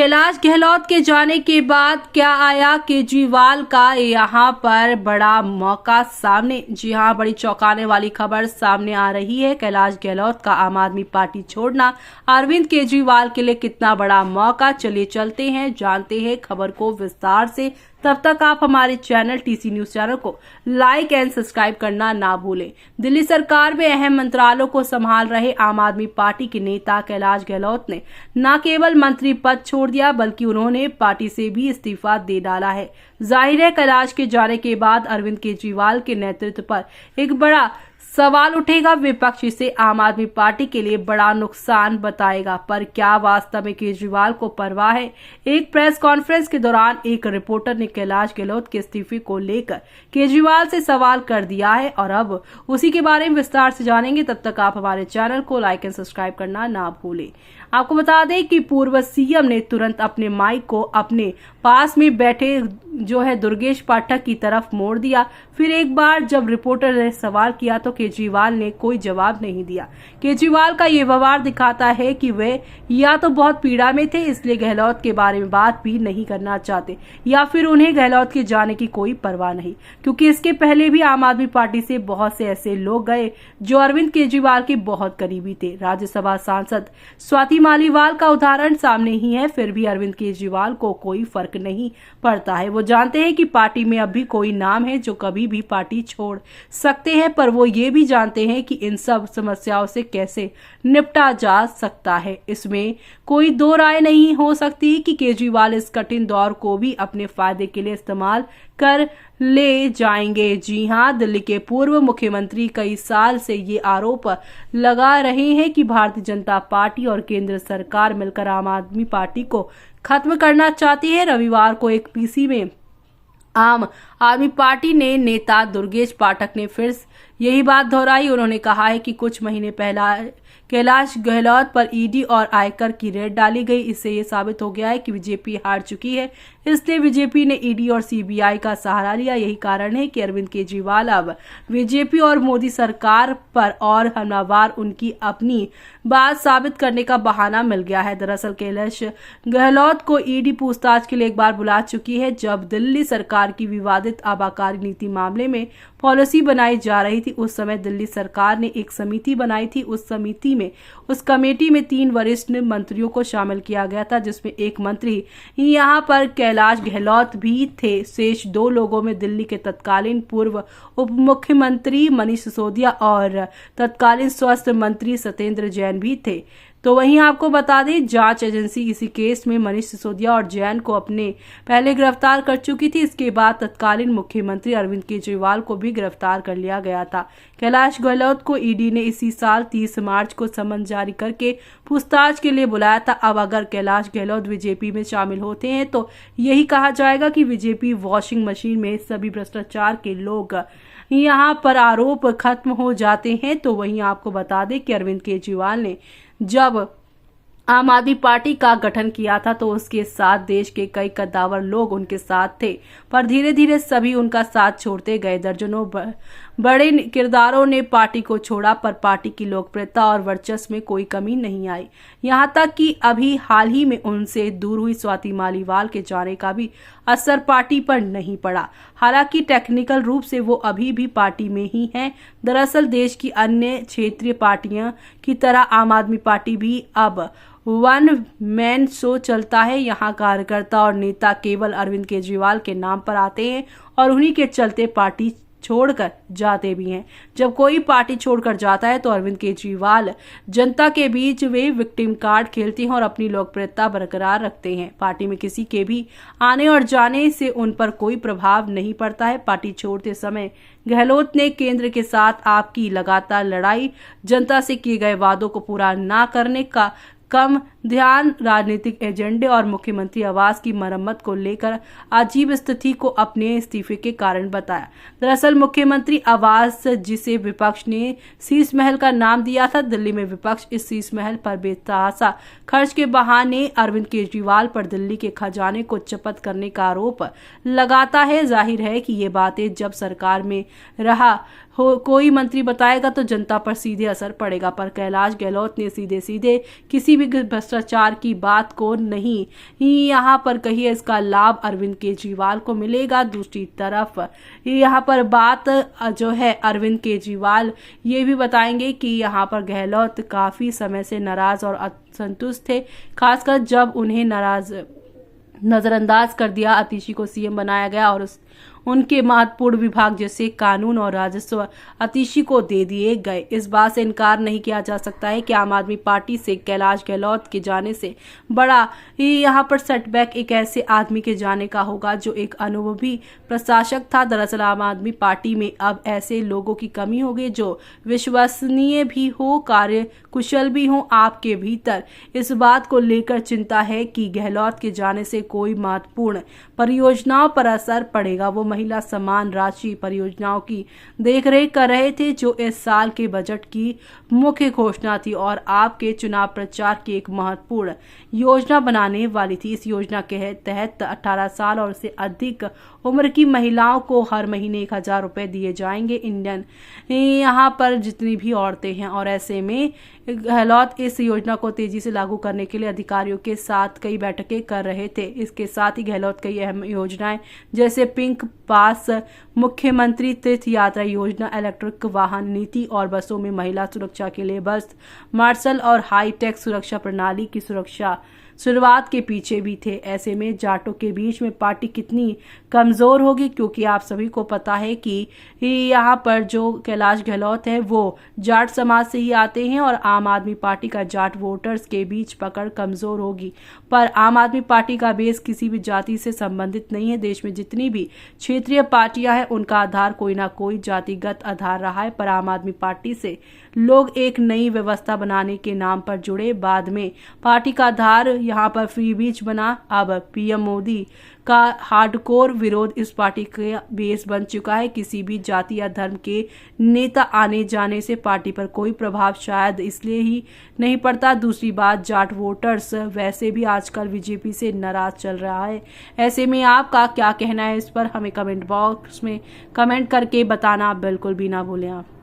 कैलाश गहलोत के जाने के बाद क्या आया केजरीवाल का यहाँ पर बड़ा मौका सामने। जी हाँ, बड़ी चौंकाने वाली खबर सामने आ रही है। कैलाश गहलोत का आम आदमी पार्टी छोड़ना अरविंद केजरीवाल के लिए कितना बड़ा मौका। चलिए चलते हैं, जानते हैं खबर को विस्तार से। तब तक आप हमारे चैनल टीसी न्यूज चैनल को लाइक एंड सब्सक्राइब करना ना भूलें। दिल्ली सरकार में अहम मंत्रालयों को संभाल रहे आम आदमी पार्टी के नेता कैलाश गहलोत ने न केवल मंत्री पद छोड़ दिया बल्कि उन्होंने पार्टी से भी इस्तीफा दे डाला है। जाहिर है, कैलाश के जाने के बाद अरविंद केजरीवाल के नेतृत्व पर एक बड़ा सवाल उठेगा। विपक्ष इसे आम आदमी पार्टी के लिए बड़ा नुकसान बताएगा, पर क्या वास्तव में केजरीवाल को परवाह है? एक प्रेस कॉन्फ्रेंस के दौरान एक रिपोर्टर ने कैलाश गहलोत के इस्तीफे को लेकर केजरीवाल से सवाल कर दिया है और अब उसी के बारे में विस्तार से जानेंगे। तब तक आप हमारे चैनल को लाइक एंड सब्सक्राइब करना ना भूलें। आपको बता दें कि पूर्व सीएम ने तुरंत अपने माइक को अपने पास में बैठे दुर्गेश पाठक की तरफ मोड़ दिया। फिर एक बार जब रिपोर्टर ने सवाल किया तो केजरीवाल ने कोई जवाब नहीं दिया। केजरीवाल का ये व्यवहार दिखाता है कि वे या तो बहुत पीड़ा में थे इसलिए गहलोत के बारे में बात भी नहीं करना चाहते, या फिर उन्हें गहलोत के जाने की कोई परवाह नहीं, क्योंकि इसके पहले भी आम आदमी पार्टी से बहुत से ऐसे लोग गए जो अरविंद केजरीवाल के बहुत करीबी थे। राज्यसभा सांसद स्वाति मालीवाल का उदाहरण सामने ही है। फिर भी अरविंद केजरीवाल को कोई फर्क नहीं पड़ता है। वो जानते हैं कि पार्टी में अभी कोई नाम है जो कभी भी पार्टी छोड़ सकते हैं, पर वो ये भी जानते हैं कि इन सब समस्याओं से कैसे निपटा जा सकता है। इसमें कोई दो राय नहीं हो सकती कि केजरीवाल इस कठिन दौर को भी अपने फायदे के लिए इस्तेमाल कर ले जाएंगे। जी हां, दिल्ली के पूर्व मुख्यमंत्री कई साल से ये आरोप लगा रहे हैं कि भारतीय जनता पार्टी और केंद्र सरकार मिलकर आम आदमी पार्टी को खत्म करना चाहती है। रविवार को एक पीसी में आम आदमी पार्टी ने नेता दुर्गेश पाठक ने फिर यही बात दोहराई। उन्होंने कहा है कि कुछ महीने पहला कैलाश गहलोत पर ईडी और आयकर की रेड डाली गई। इससे ये साबित हो गया है कि बीजेपी हार चुकी है, इसलिए बीजेपी ने ईडी और सीबीआई का सहारा लिया। यही कारण है कि अरविंद केजरीवाल अब बीजेपी और मोदी सरकार पर और हमलावर उनकी अपनी बात साबित करने का बहाना मिल गया है। दरअसल कैलाश गहलोत को ईडी पूछताछ के लिए एक बार बुला चुकी है। जब दिल्ली सरकार की विवादित आबकारी नीति मामले में पॉलिसी बनाई जा रही थी, उस समय दिल्ली सरकार ने एक समिति बनाई थी। उस कमेटी में 3 वरिष्ठ मंत्रियों को शामिल किया गया था, जिसमें एक मंत्री यहाँ पर कैलाश गहलोत भी थे। शेष 2 लोगों में दिल्ली के तत्कालीन पूर्व उप मुख्यमंत्री मनीष सिसोदिया और तत्कालीन स्वास्थ्य मंत्री सत्येंद्र जैन भी थे। तो वहीं आपको बता दें, जांच एजेंसी इसी केस में मनीष सिसोदिया और जैन को अपने पहले गिरफ्तार कर चुकी थी। इसके बाद तत्कालीन मुख्यमंत्री अरविंद केजरीवाल को भी गिरफ्तार कर लिया गया था। कैलाश गहलोत को ईडी ने इसी साल 30 मार्च को समन जारी करके पूछताछ के लिए बुलाया था। अब अगर कैलाश गहलोत बीजेपी में शामिल होते हैं तो यही कहा जाएगा कि बीजेपी वॉशिंग मशीन में सभी भ्रष्टाचार के लोग यहाँ पर आरोप खत्म हो जाते हैं। तो वहीं आपको बता दें कि अरविंद केजरीवाल ने जब आम आदमी पार्टी का गठन किया था तो उसके साथ देश के कई कद्दावर लोग उनके साथ थे, पर धीरे धीरे सभी उनका साथ छोड़ते गए। दर्जनों बड़े किरदारों ने पार्टी को छोड़ा, पर पार्टी की लोकप्रियता और वर्चस्व में कोई कमी नहीं आई। यहाँ तक कि अभी हाल ही में उनसे दूर हुई स्वाति मालीवाल के जाने का भी असर पार्टी पर नहीं पड़ा। हालांकि टेक्निकल रूप से वो अभी भी पार्टी में ही हैं। दरअसल देश की अन्य क्षेत्रीय पार्टियां की तरह आम आदमी पार्टी भी अब 1 मैन शो चलता है। यहाँ कार्यकर्ता और नेता केवल अरविंद केजरीवाल के नाम पर आते हैं और उन्हीं के चलते पार्टी छोड़कर जाते भी हैं। जब कोई पार्टी छोड़कर जाता है तो अरविंद केजरीवाल जनता के बीच वे विक्टिम कार्ड खेलते हैं और अपनी लोकप्रियता बरकरार रखते हैं। पार्टी में किसी के भी आने और जाने से उन पर कोई प्रभाव नहीं पड़ता है। पार्टी छोड़ते समय गहलोत ने केंद्र के साथ आपकी लगातार लड़ाई, जनता से किए गए वादों को पूरा न करने का कम ध्यान, राजनीतिक एजेंडे और मुख्यमंत्री आवास की मरम्मत को लेकर अजीब स्थिति को अपने इस्तीफे के कारण बताया। दरअसल मुख्यमंत्री आवास, जिसे विपक्ष ने शीश महल का नाम दिया था, दिल्ली में विपक्ष इस शीश महल पर बेतहाशा खर्च के बहाने अरविंद केजरीवाल पर दिल्ली के खजाने को चपत करने का आरोप लगाता है। जाहिर है कि ये बातें जब सरकार में रहा हो कोई मंत्री बताएगा तो जनता पर सीधे असर पड़ेगा, पर कैलाश गहलोत ने सीधे सीधे किसी भी भ्रष्टाचार की बात को नहीं ही यहाँ पर कही है, इसका लाभ अरविंद केजरीवाल को मिलेगा। दूसरी तरफ यहाँ पर बात जो है अरविंद केजरीवाल ये भी बताएंगे कि यहाँ पर गहलोत काफी समय से नाराज और असंतुष्ट थे, खासकर जब उन्हें नजरअंदाज कर दिया, अतिशी को सीएम बनाया गया और उनके महत्वपूर्ण विभाग जैसे कानून और राजस्व अतिशी को दे दिए गए। इस बात से इनकार नहीं किया जा सकता है कि आम आदमी पार्टी से कैलाश गहलोत के जाने से बड़ा यहाँ पर सेटबैक एक ऐसे आदमी के जाने का होगा जो एक अनुभवी प्रशासक था। दरअसल आम आदमी पार्टी में अब ऐसे लोगों की कमी होगी जो विश्वसनीय भी हो, कार्य कुशल भी हो। आपके भीतर इस बात को लेकर चिंता है कि गहलोत के जाने से कोई महत्वपूर्ण परियोजनाओं पर असर पड़ेगा। वो महिला सम्मान राशि परियोजनाओं की देखरेख कर रहे थे जो इस साल के बजट की मुख्य घोषणा थी और आपके चुनाव प्रचार की एक महत्वपूर्ण योजना बनाने वाली थी। इस योजना के तहत 18 साल और उससे अधिक उम्र की महिलाओं को हर महीने 1000 रुपए दिए जाएंगे। इंडियन यहाँ पर जितनी भी औरतें हैं, और ऐसे में गहलोत इस योजना को तेजी से लागू करने के लिए अधिकारियों के साथ कई बैठकें कर रहे थे। इसके साथ ही गहलोत कई अहम योजनाएं जैसे पिंक पास, मुख्यमंत्री तीर्थ यात्रा योजना, इलेक्ट्रिक वाहन नीति और बसों में महिला सुरक्षा के लिए बस मार्शल और हाईटेक सुरक्षा प्रणाली की शुरुआत के पीछे भी थे। ऐसे में जाटों के बीच में पार्टी कितनी कमजोर होगी, क्योंकि आप सभी को पता है कि यहाँ पर जो कैलाश गहलोत है वो जाट समाज से ही आते हैं और आम आदमी पार्टी का जाट वोटर्स के बीच पकड़ कमजोर होगी। पर आम आदमी पार्टी का बेस किसी भी जाति से संबंधित नहीं है। देश में जितनी भी क्षेत्रीय पार्टियां हैं उनका आधार कोई ना कोई जातिगत आधार रहा है, पर आम आदमी पार्टी से लोग एक नई व्यवस्था बनाने के नाम पर जुड़े। बाद में पार्टी का आधार यहाँ पर फ्री बीच बना। अब पीएम मोदी का हार्डकोर विरोध इस पार्टी का बेस बन चुका है। किसी भी जाति या धर्म के नेता आने जाने से पार्टी पर कोई प्रभाव शायद इसलिए ही नहीं पड़ता। दूसरी बात, जाट वोटर्स वैसे भी आजकल बीजेपी से नाराज चल रहा है। ऐसे में आपका क्या कहना है इस पर हमें कमेंट बॉक्स में कमेंट करके बताना बिल्कुल भी ना भूलें आप।